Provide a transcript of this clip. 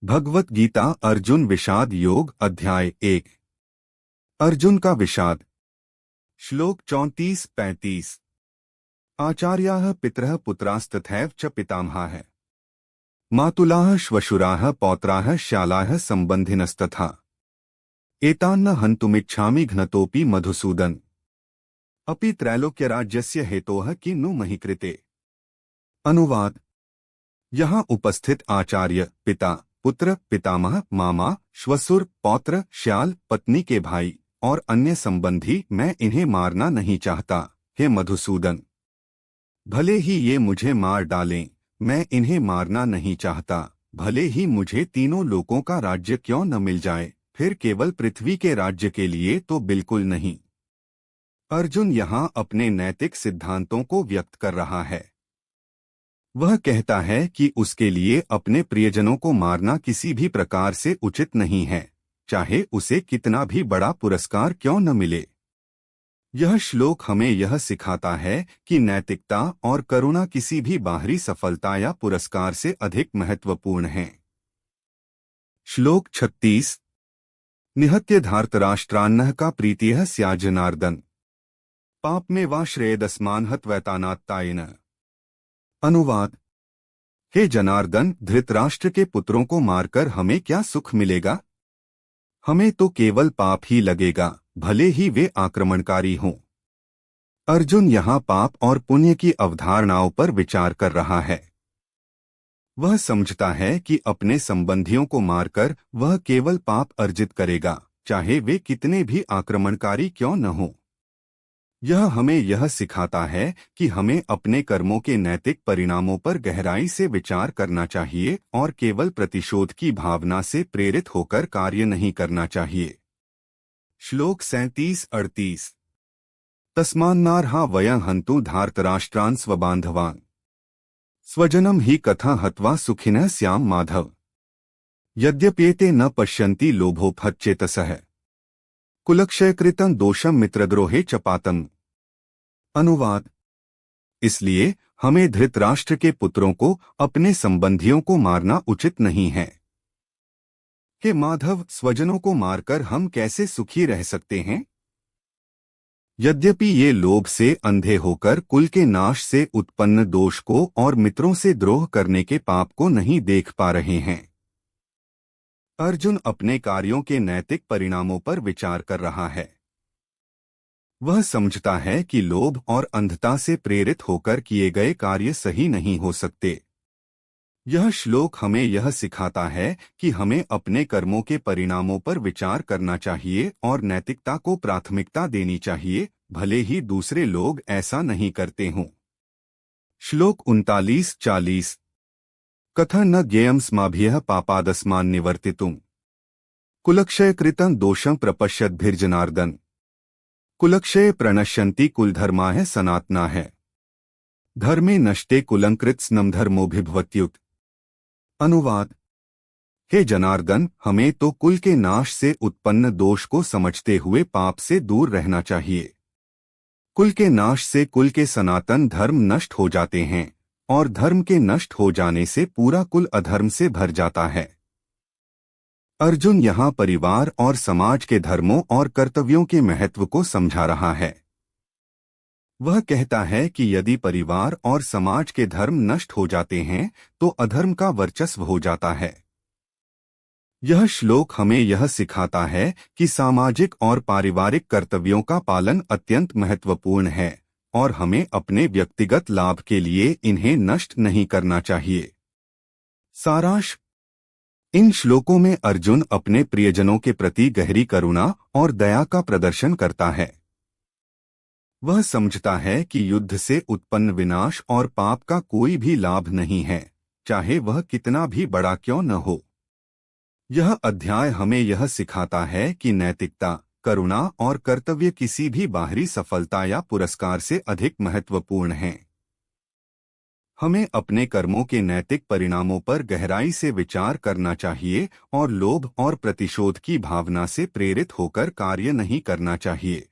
भगवत गीता अर्जुन विषाद योग अध्याय 1। अर्जुन का विषाद। श्लोक 34-35। आचार्याः पितरः पुत्रास्तथैव च पितामहाः मातुलाः श्वशुराः पौत्राः श्यालाः संबंधिनस्तथा एतान्न हन्तुमिच्छामि घ्नतोऽपि मधुसूदन अपि त्रैलोक्यराज्यस्य हेतोः किन्नु महि कृते। अनुवाद। यहाँ उपस्थित आचार्य, पिता, पुत्र, पितामह, मामा, श्वसुर, पौत्र, श्याल, पत्नी के भाई और अन्य संबंधी, मैं इन्हें मारना नहीं चाहता। हे मधुसूदन, भले ही ये मुझे मार डालें, मैं इन्हें मारना नहीं चाहता। भले ही मुझे तीनों लोकों का राज्य क्यों न मिल जाए, फिर केवल पृथ्वी के राज्य के लिए तो बिल्कुल नहीं। अर्जुन यहाँ अपने नैतिक सिद्धांतों को व्यक्त कर रहा है। वह कहता है कि उसके लिए अपने प्रियजनों को मारना किसी भी प्रकार से उचित नहीं है, चाहे उसे कितना भी बड़ा पुरस्कार क्यों न मिले। यह श्लोक हमें यह सिखाता है कि नैतिकता और करुणा किसी भी बाहरी सफलता या पुरस्कार से अधिक महत्वपूर्ण हैं। श्लोक 36। निहत्य धार्तराष्ट्रान्नः का प्रीतिः स्या जनार्दन पाप में वा श्रेयदस्मान हत्वैतानात्तायेन। अनुवाद। हे जनार्दन, धृतराष्ट्र के पुत्रों को मारकर हमें क्या सुख मिलेगा? हमें तो केवल पाप ही लगेगा, भले ही वे आक्रमणकारी हों। अर्जुन यहाँ पाप और पुण्य की अवधारणाओं पर विचार कर रहा है। वह समझता है कि अपने संबंधियों को मारकर वह केवल पाप अर्जित करेगा, चाहे वे कितने भी आक्रमणकारी क्यों न हों। यह हमें यह सिखाता है कि हमें अपने कर्मों के नैतिक परिणामों पर गहराई से विचार करना चाहिए और केवल प्रतिशोध की भावना से प्रेरित होकर कार्य नहीं करना चाहिए। श्लोक 37-38। तस्मान्नार्हा वयं हन्तु धार्तराष्ट्रान् स्वबान्धवान् स्वजनं हि कथा हत्वा सुखिनः स्याम माधव यद्यप्येते न पश्यन्ति लोभोपहतचेतसः कुलक्षयकृतं दोषं मित्रद्रोहे च पातम्। अनुवाद। इसलिए हमें धृतराष्ट्र के पुत्रों को अपने संबंधियों को मारना उचित नहीं है। हे माधव, स्वजनों को मारकर हम कैसे सुखी रह सकते हैं? यद्यपि ये लोभ से अंधे होकर कुल के नाश से उत्पन्न दोष को और मित्रों से द्रोह करने के पाप को नहीं देख पा रहे हैं। अर्जुन अपने कार्यों के नैतिक परिणामों पर विचार कर रहा है। वह समझता है कि लोभ और अंधता से प्रेरित होकर किए गए कार्य सही नहीं हो सकते। यह श्लोक हमें यह सिखाता है कि हमें अपने कर्मों के परिणामों पर विचार करना चाहिए और नैतिकता को प्राथमिकता देनी चाहिए, भले ही दूसरे लोग ऐसा नहीं करते हों। श्लोक 39-40। कथं न ज्ञेयं स्माभिः पापादस्मान् निवर्तितुम् कुलक्षयकृतं दोषं प्रपश्यद्भिर्जनार्दन कुलक्षये प्रणश्यन्ति कुलधर्माः सनातनाः धर्मे नष्टे कुलंकृत्स्नं धर्मोऽभिभवत्युत। अनुवाद। हे जनार्दन, हमें तो कुल के नाश से उत्पन्न दोष को समझते हुए पाप से दूर रहना चाहिए। कुल के नाश से कुल के सनातन धर्म नष्ट हो जाते हैं और धर्म के नष्ट हो जाने से पूरा कुल अधर्म से भर जाता है। अर्जुन यहाँ परिवार और समाज के धर्मों और कर्तव्यों के महत्व को समझा रहा है। वह कहता है कि यदि परिवार और समाज के धर्म नष्ट हो जाते हैं तो अधर्म का वर्चस्व हो जाता है। यह श्लोक हमें यह सिखाता है कि सामाजिक और पारिवारिक कर्तव्यों का पालन अत्यंत महत्वपूर्ण है और हमें अपने व्यक्तिगत लाभ के लिए इन्हें नष्ट नहीं करना चाहिए। सारांश। इन श्लोकों में अर्जुन अपने प्रियजनों के प्रति गहरी करुणा और दया का प्रदर्शन करता है। वह समझता है कि युद्ध से उत्पन्न विनाश और पाप का कोई भी लाभ नहीं है, चाहे वह कितना भी बड़ा क्यों न हो। यह अध्याय हमें यह सिखाता है कि नैतिकता, करुणा और कर्तव्य किसी भी बाहरी सफलता या पुरस्कार से अधिक महत्वपूर्ण हैं। हमें अपने कर्मों के नैतिक परिणामों पर गहराई से विचार करना चाहिए और लोभ और प्रतिशोध की भावना से प्रेरित होकर कार्य नहीं करना चाहिए।